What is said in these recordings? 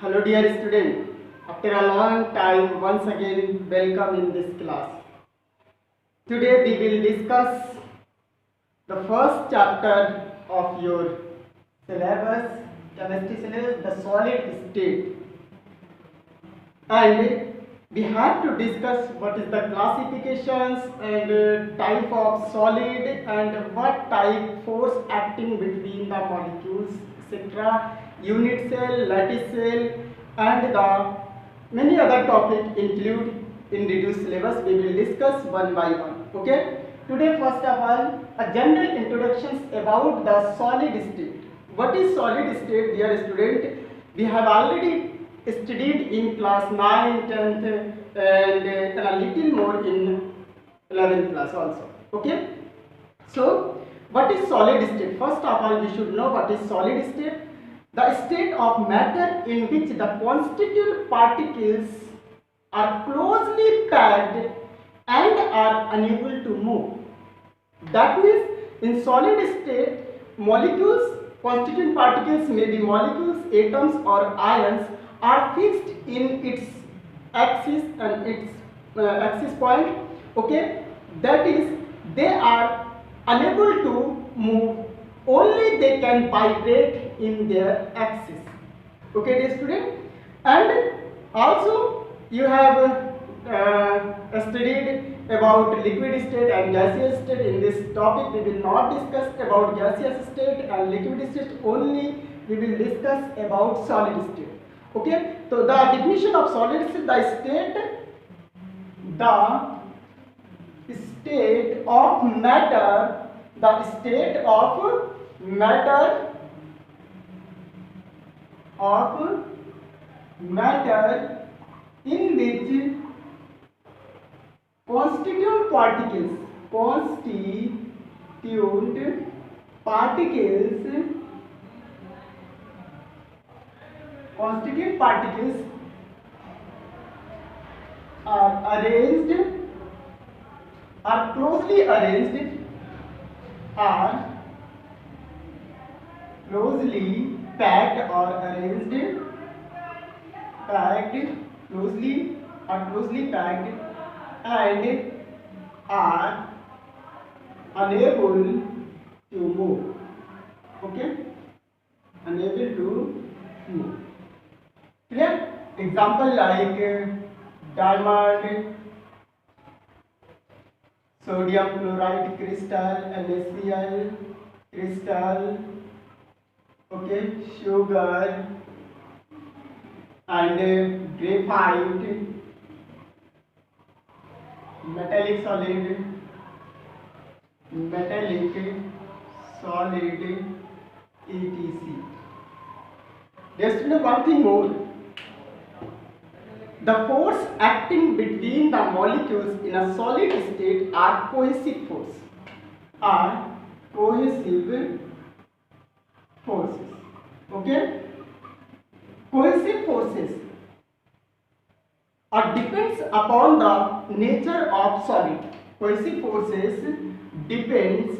Hello dear student, after a long time once again welcome in this class. Today we will discuss the first chapter of your syllabus, chemistry syllabus, the solid state. And we have to discuss what is the classifications and type of solid and what type force acting between the molecules, etc. Unit cell, lattice cell, and the many other topics include in reduced syllabus. We will discuss one by one. Okay. Today, first of all, a general introductions about the solid state. What is solid state, dear student? We have already studied in class 9, 10th and a little more in 11th class also. Okay. So, what is solid state? First of all, we should know what is solid state. The state of matter in which the constituent particles are closely packed and are unable to move. That means in solid state, molecules, constituent particles may be molecules, atoms or ions are fixed in its axis and its axis point. Okay, that is they are unable to move, only they can vibrate in their axis. Okay, dear student, and also you have studied about liquid state and gaseous state. In this topic we will not discuss about gaseous state and liquid state, only we will discuss about solid state. Okay, so the definition of solid state, the state of matter, in which constituent particles are closely arranged, closely packed or arranged, closely packed and are unable to move. Okay, unable to move. Clear? Example like diamond, sodium chloride crystal, NaCl crystal, okay, sugar and graphite, metallic solid, etc. Just to know one thing more. The force acting between the molecules in a solid state are cohesive forces. Okay? Cohesive forces depends upon the nature of solid. Cohesive forces depends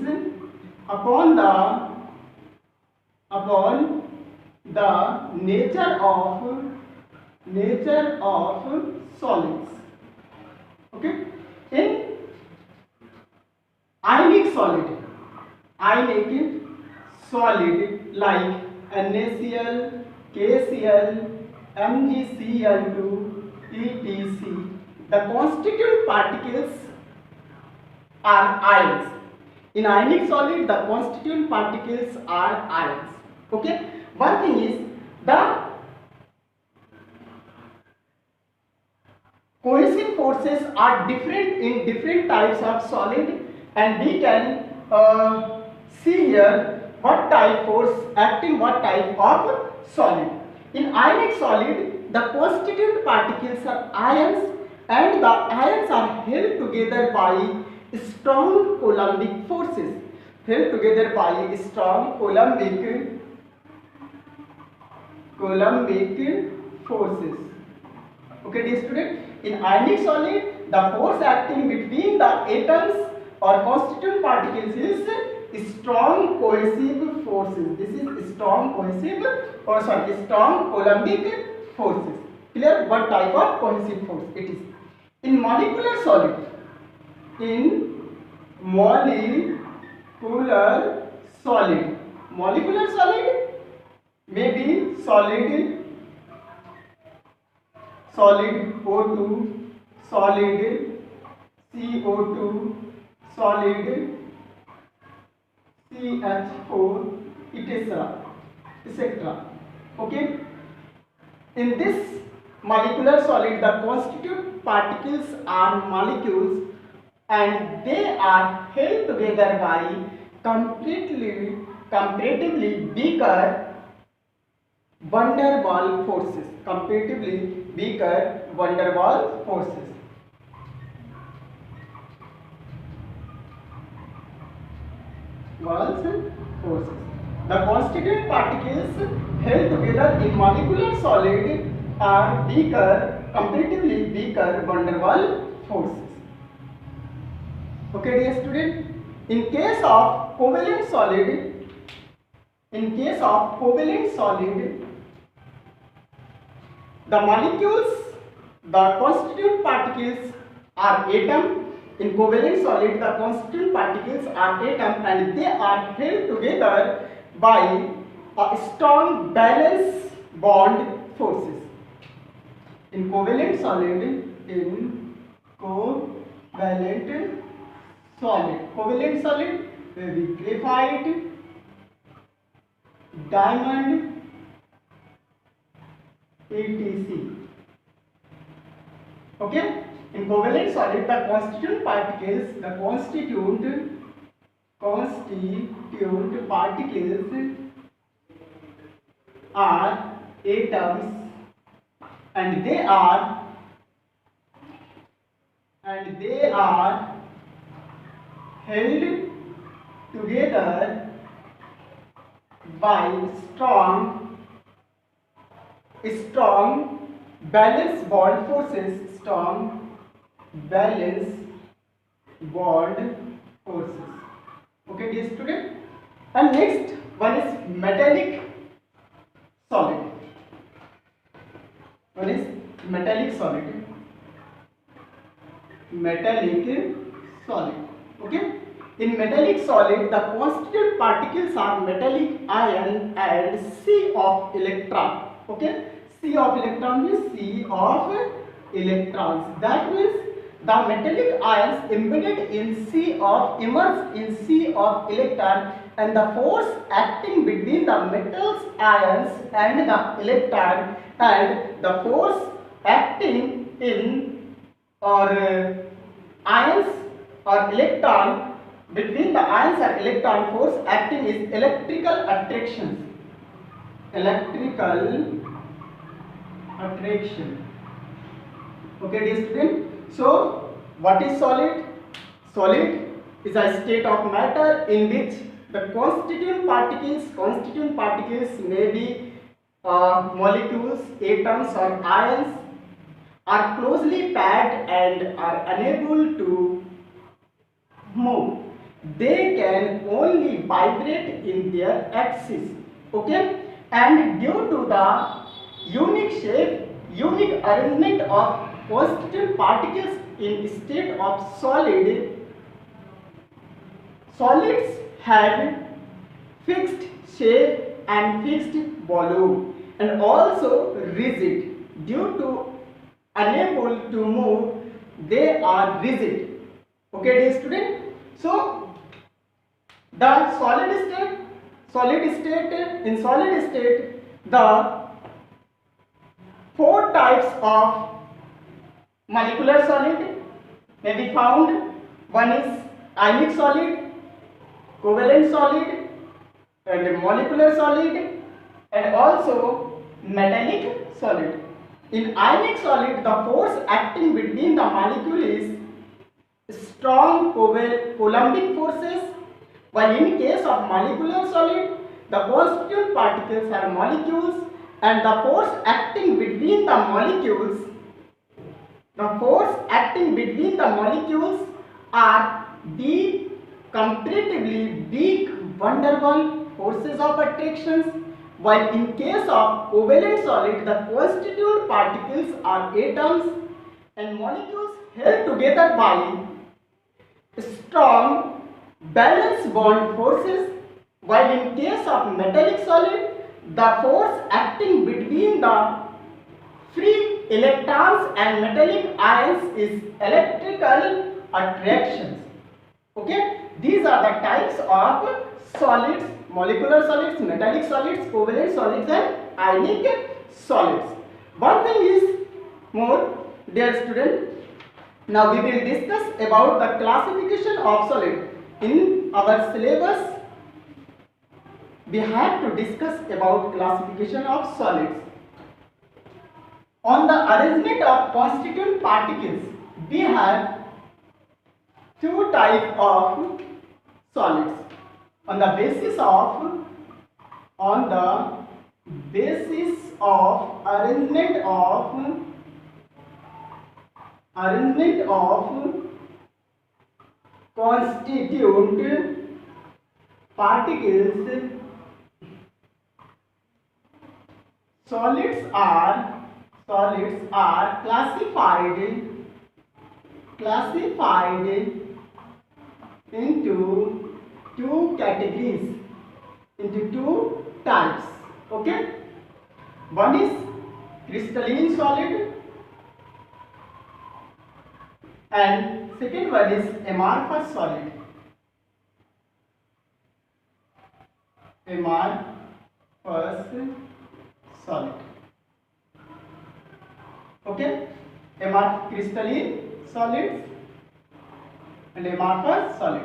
upon the nature of solids. Okay, in ionic solid like NaCl, KCl, MgCl2, etc. the constituent particles are ions. In ionic solid, the constituent particles are ions. Okay, one thing is the cohesive forces are different in different types of solid, and we can see here what type force acting what type of solid. In ionic solid, the constituent particles are ions, and the ions are held together by strong Coulombic forces. Okay, dear student, in ionic solid, the force acting between the atoms or constituent particles is strong cohesive forces. This is strong Coulombic forces. Clear? What type of cohesive force it is? In molecular solid, molecular solid may be solid O2, solid CO2, solid CH4, etc. Okay. In this molecular solid, the constituent particles are molecules and they are held together by comparatively weaker van der Waals forces. Comparatively weaker van der Waals forces. The constituent particles held together in molecular solid are comparatively weaker van der Waals forces. Okay, dear student. In case of covalent solid, the constituent particles are atom. In covalent solid, the constituent particles are atom and they are held together by a strong valence bond forces. In covalent solid, may be graphite, diamond, etc. Okay. In covalent solid, the constituent particles are atoms and they are held together by strong valence bond forces. Okay, dear student. And next one is metallic solid. Okay. In metallic solid, the constituent particles are metallic ion and C of electron. Okay. C of electron means C of electrons. That means the metallic ions immersed in C of electron, and the force acting between the metals ions and the electron, and the force acting in ions or electron between the ions or electron force acting is electrical attraction. Okay, dear student. So, what is solid? Solid is a state of matter in which the constituent particles may be molecules, atoms or ions are closely packed and are unable to move. They can only vibrate in their axis. Okay, and due to the unique arrangement of constituent particles in state of solids have fixed shape and fixed volume and also rigid. Due to unable to move, they are rigid. Okay, dear student. So the solid state, the four types of molecular solid may be found. One is ionic solid, covalent solid, and molecular solid, and also metallic solid. In ionic solid, the force acting between the molecule is strong Coulombic forces, while in case of molecular solid, the constituent particles are molecules and the force acting between the molecules are the comparatively weak van der Waals forces of attractions, while in case of covalent solid, the constituent particles are atoms and molecules held together by strong balance bond forces, while in case of metallic solid, the force acting between the free electrons and metallic ions is electrical attractions. Okay, these are the types of solids: molecular solids, metallic solids, covalent solids, and ionic solids. One thing is more, dear student, now we will discuss about the classification of solid. In our syllabus, we have to discuss about classification of solids. On the arrangement of constituent particles, we have two types of solids. On the basis of arrangement of constituent particles, solids are classified into two categories, into two types. Okay, one is crystalline solid and second one is amorphous solid. Amorphous solid. Okay, crystalline solids and amorphous solid.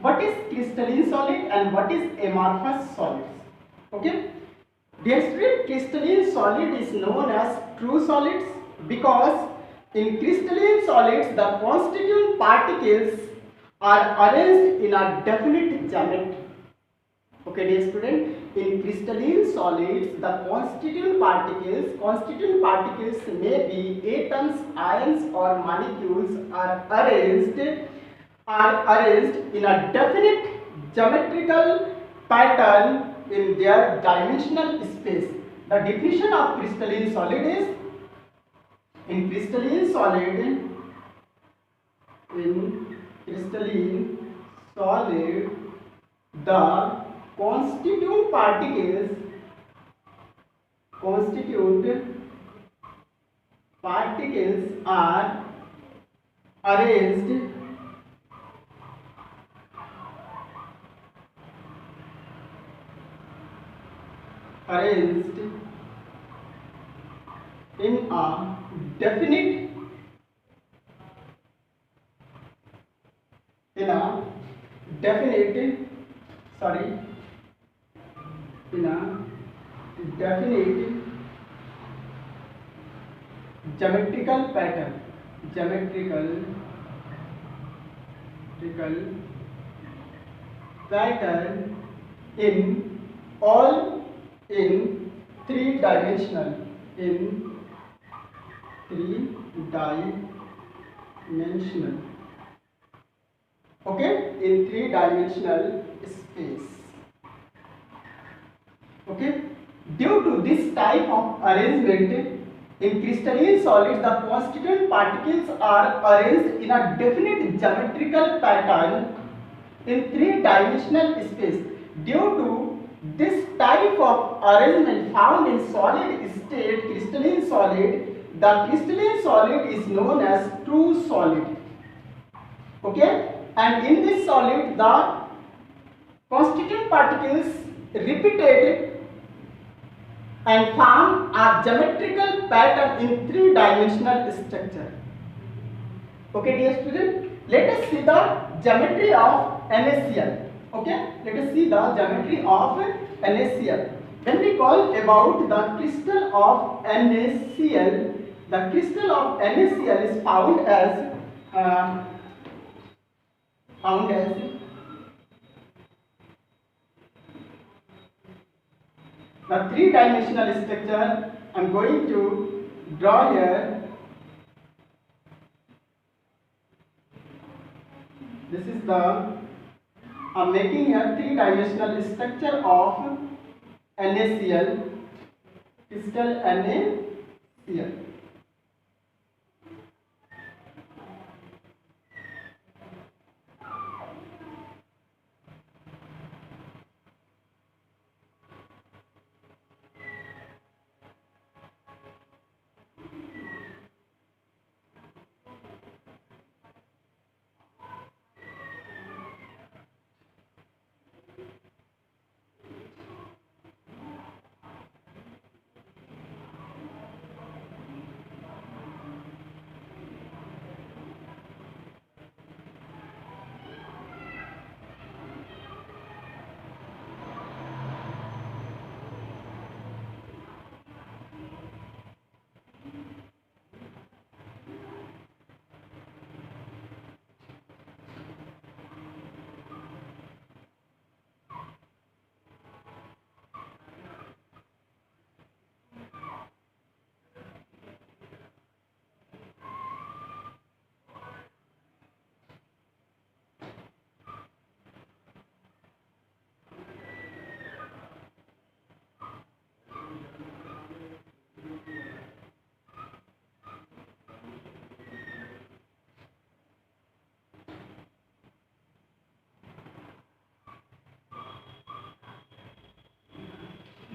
What is crystalline solid and what is amorphous solids? Okay, dear student, crystalline solid is known as true solids because in crystalline solids the constituent particles are arranged in a definite geometry. Okay, dear student, in crystalline solids the constituent particles may be atoms, ions or molecules are arranged in a definite geometrical pattern in their dimensional space. The definition of crystalline solid is: in crystalline solid the constituent particles are arranged in a definite geometrical pattern in three-dimensional okay, in three-dimensional space. Okay, due to this type of arrangement in crystalline solids the constituent particles are arranged in a definite geometrical pattern in three-dimensional space. Due to this type of arrangement found in solid state crystalline solid, the crystalline solid is known as true solid. Okay, and in this solid the constituent particles repeated and form a geometrical pattern in three-dimensional structure. Okay, dear student, let us see the geometry of NaCl. Okay, let us see the geometry of NaCl. When we call about the crystal of NaCl, the crystal of NaCl is found as the three-dimensional structure. I am going to draw here. This is the I am making a three-dimensional structure of NaCl, crystal NaCl.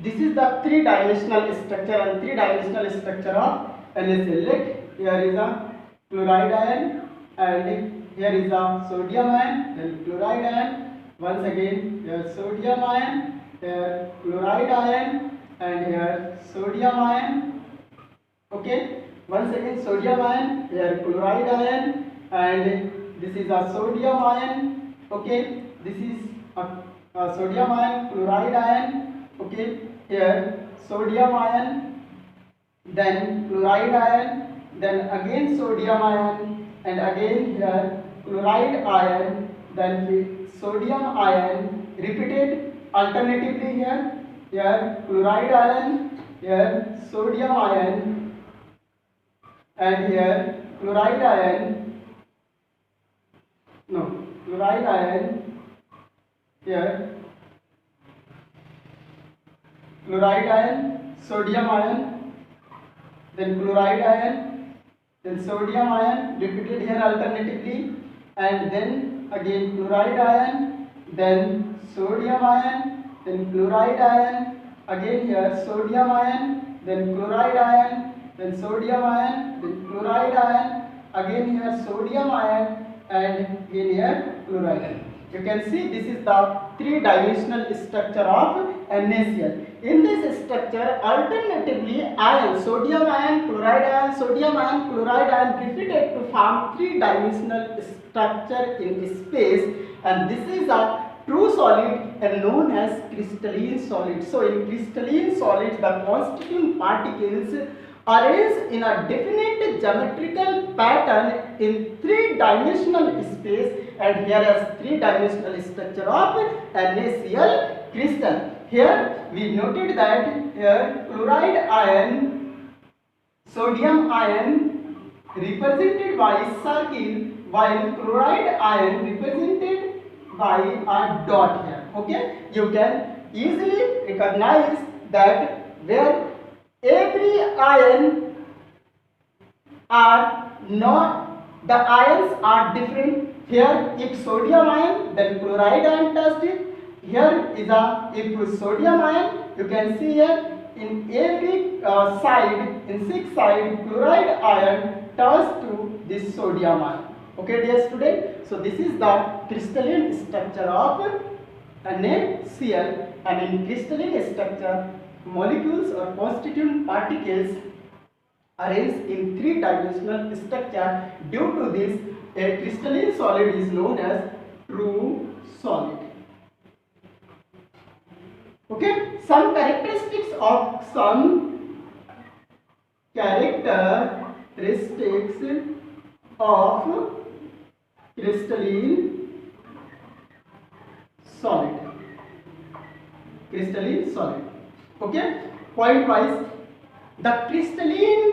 This is the three-dimensional structure and three-dimensional structure of NaCl. Look, here is a chloride ion and here is a sodium ion, then chloride ion. Once again, here sodium ion, here chloride ion, and here sodium ion. Okay. Once again, sodium ion, here chloride ion, and this is a sodium ion. Okay. This is a sodium ion, chloride ion. Okay, here sodium ion, then chloride ion, then again sodium ion, and again here chloride ion, then sodium ion, repeated alternatively here chloride ion, here sodium ion, and here chloride ion, chloride ion, here chloride ion, sodium ion, then chloride ion, then sodium ion, repeated here alternatively, and then again chloride ion, then sodium ion, then chloride ion, again here sodium ion, then chloride ion, then sodium ion, then chloride ion, again here sodium ion, and again here chloride ion. You can see this is the three-dimensional structure of NaCl. In this structure, alternatively ion, sodium ion, chloride ion, sodium ion, chloride ion repeated to form three-dimensional structure in space, and this is a true solid and known as crystalline solid. So in crystalline solid, the constituent particles arranged in a definite geometrical pattern in three-dimensional space, and here is three-dimensional structure of NaCl crystal. Here we noted that here chloride ion, sodium ion represented by circle, while chloride ion represented by a dot here. Okay, you can easily recognize that where every ion are not, the ions are different. Here if sodium ion, then chloride ion touched it. Here is a, if sodium ion, you can see here in every side, in 6 sides, chloride ion touched to this sodium ion. Okay dear student, so this is the crystalline structure of NaCl, and in crystalline structure, molecules or constituent particles arranged in three-dimensional structure. Due to this, a crystalline solid is known as true solid. Okay, some characteristics of crystalline solid. Crystalline solid. Okay, point wise, the crystalline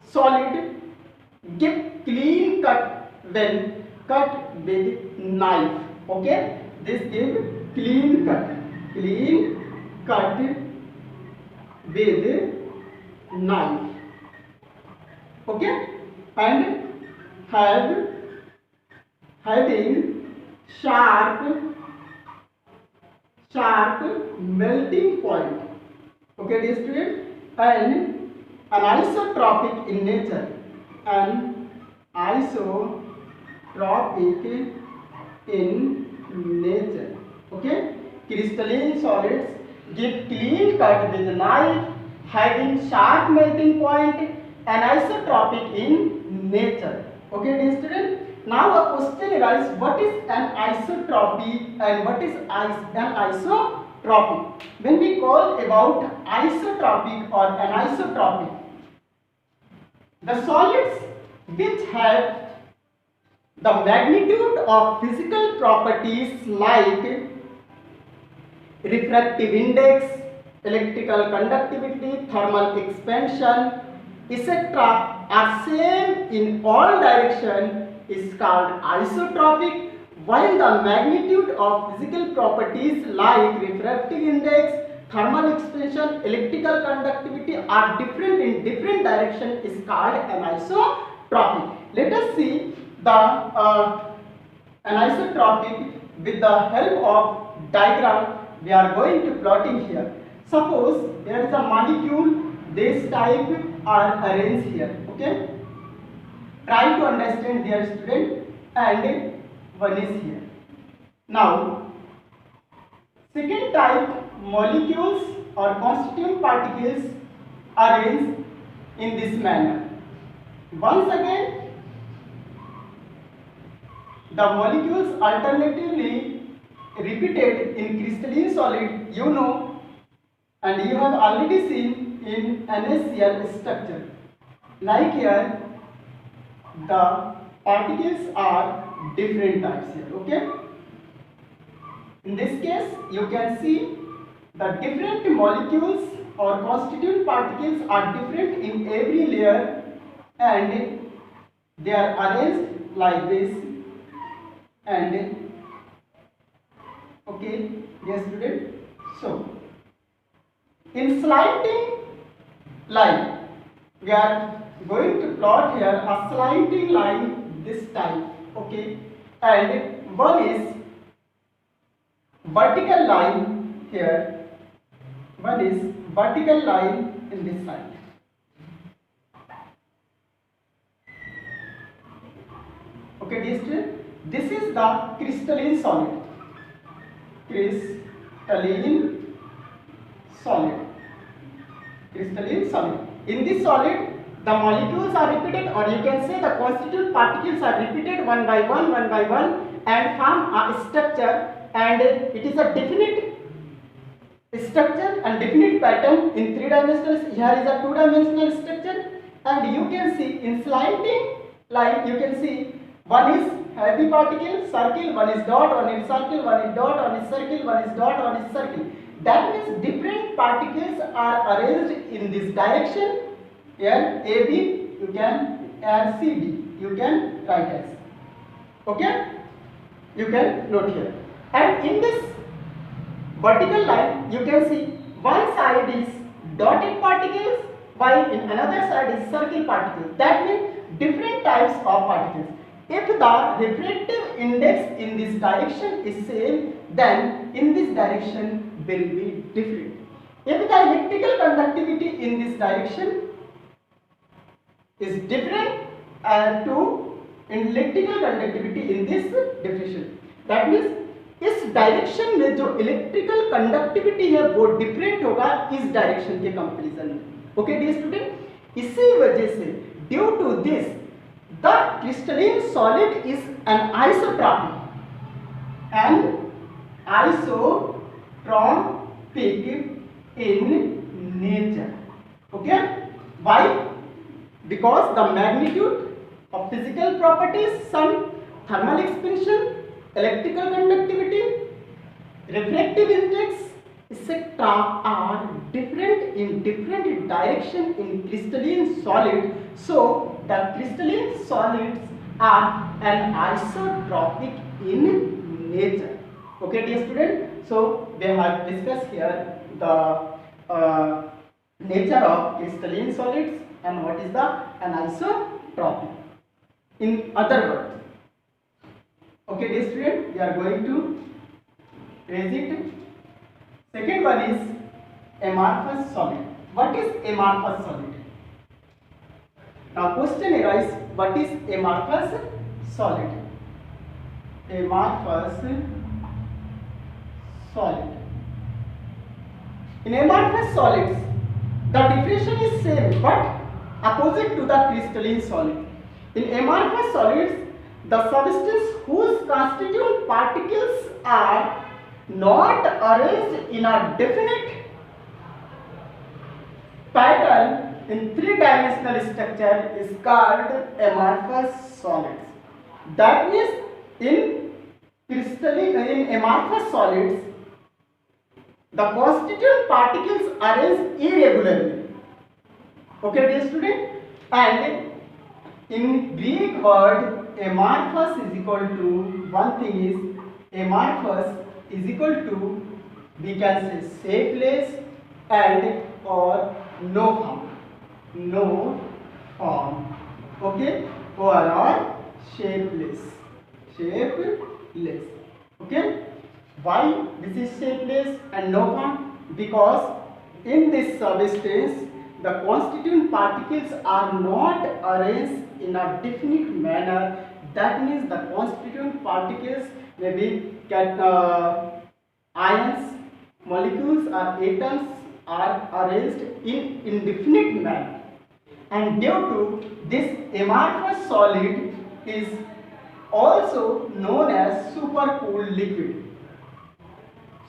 solid give clean cut when cut with knife. Okay, this give clean cut with knife, okay, and having sharp melting point, okay dear student, and anisotropic in nature, and isotropic in nature, okay. Crystalline solids give clean cut with knife, having sharp melting point, anisotropic in nature, okay dear student. Now a question arises, what is an isotropy and what is an isotropic? When we call about isotropic or anisotropic, the solids which have the magnitude of physical properties like refractive index, electrical conductivity, thermal expansion, etc. are same in all direction is called isotropic, while the magnitude of physical properties like refractive index, thermal expansion, electrical conductivity are different in different direction is called anisotropic. Let us see the anisotropic with the help of diagram. We are going to plotting here. Suppose there is a molecule, this type are arranged here, okay. Try to understand, dear student, and one is here. Now second type molecules or constituent particles arranged in this manner. Once again the molecules alternatively repeated in crystalline solid, you know, and you have already seen in NaCl structure. Like here the particles are different types here, okay. In this case you can see the different molecules or constituent particles are different in every layer, and they are arranged like this, and okay yes student. So in slanting line we are going to plot here a slanting line this type, okay, and one is vertical line here, one is vertical line in this side, okay dear student. This is the crystalline solid, crystalline solid. In this solid the molecules are repeated, or you can say the constituent particles are repeated one by one and form a structure, and it is a definite structure and definite pattern in 3 dimensional. Here is a 2-dimensional structure, and you can see in slanting line you can see one is heavy particle circle, one is dot, one is circle, one is dot, one is circle, one is dot, one is circle. That means different particles are arranged in this direction. Here AB you can add CD, you can write as, okay, you can note here. And in this vertical line you can see one side is dotted particles while in another side is circle particles. That means different types of particles. If the refractive index in this direction is same, then in this direction will be different. If the electrical conductivity in this direction is different to electrical conductivity in this direction, that means इस direction में जो electrical conductivity है वो different होगा इस direction के comparison में, okay dear student. इसी वजह से due to this the crystalline solid is an isotropic in nature, okay. Why? Because the magnitude of physical properties, sun, thermal expansion, electrical conductivity, refractive index, etc. are different in different direction in crystalline solid. So the crystalline solids are an isotropic in nature, okay dear student. So we have discussed here the nature of crystalline solids and what is the anisotropy. In other words, okay, dear student, we are going to raise it. Second one is amorphous solid. What is amorphous solid? Now question arises, what is amorphous solid? Amorphous solid. In amorphous solids, the diffraction is same but opposite to the crystalline solid. In amorphous solids, the substance whose constituent particles are not arranged in a definite pattern in three-dimensional structure is called amorphous solids. That means in amorphous solids, the constituent particles arranged irregularly. Okay, dear student, and in Greek word amorphous is equal to, one thing is amorphous is equal to, we can say shapeless and or no form. Okay, or shapeless. Okay, why this is shapeless and no form? Because in this substance the constituent particles are not arranged in a definite manner. That means the constituent particles may be ions, molecules or atoms are arranged in indefinite manner, and due to this amorphous solid is also known as supercooled liquid.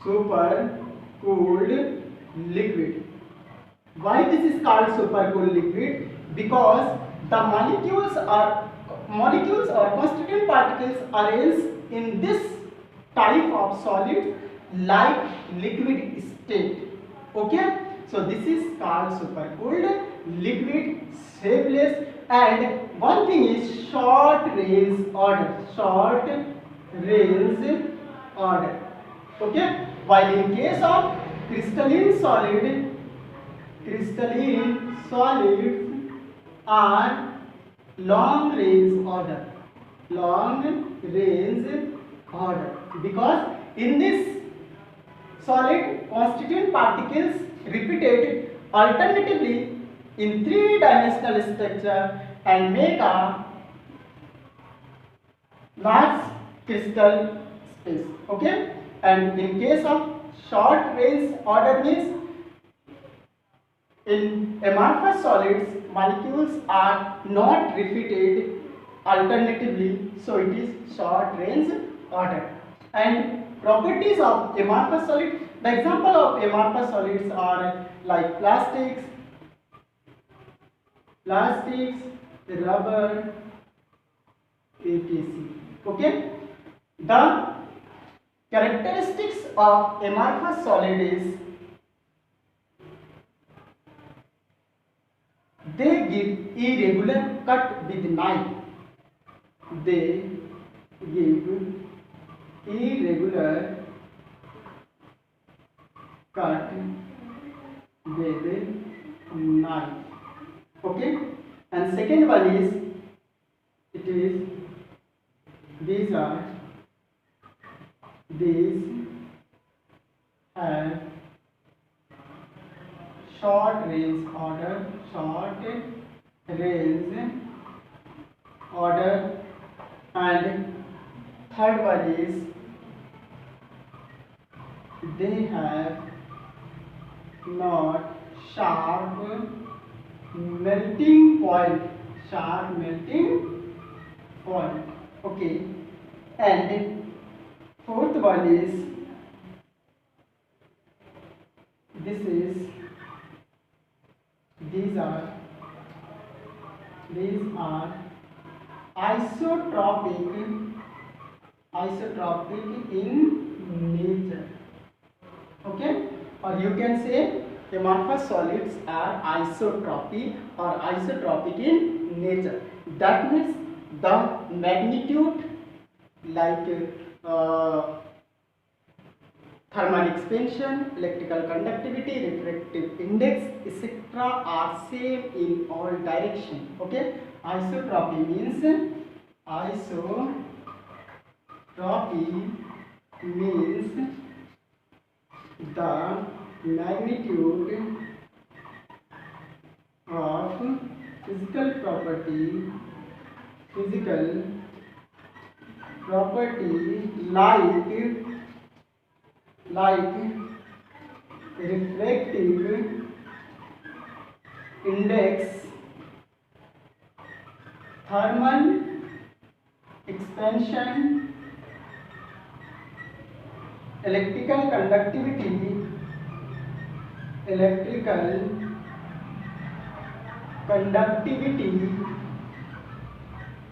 Supercooled liquid. Why this is called supercooled liquid? Because the molecules or constituent particles arranged in this type of solid like liquid state. Okay, so this is called supercooled liquid, shapeless, and one thing is short range order. Okay, while in case of crystalline solids are long range order, because in this solid constituent particles repeated alternatively in three-dimensional structure and make a large crystal space. Okay, and in case of short range order means in amorphous solids molecules are not repeated alternatively, so it is short range order. And properties of amorphous solid, the example of amorphous solids are like plastics, rubber, etc. Okay, the characteristics of amorphous solid is they give irregular cut with knife. They give irregular cut with knife. Okay, and second one is these have short range order, and third one is they have not sharp melting point. Okay, and fourth one is these are isotropic in nature. Okay, or you can say amorphous solids are isotropic in nature. That means the magnitude like thermal expansion, electrical conductivity, refractive index, etc. are same in all direction. Okay, isotropy means the magnitude of physical property like refractive index, thermal expansion, electrical conductivity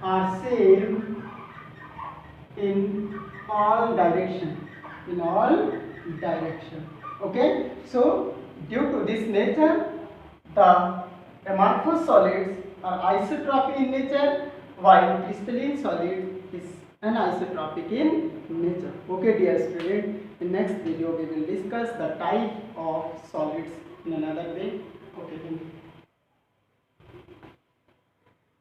are same in all direction. Okay, so due to this nature, the amorphous solids are isotropy in nature, while crystalline solid is anisotropic in nature. Okay, dear student, in next video we will discuss the type of solids in another way. Okay, thank you.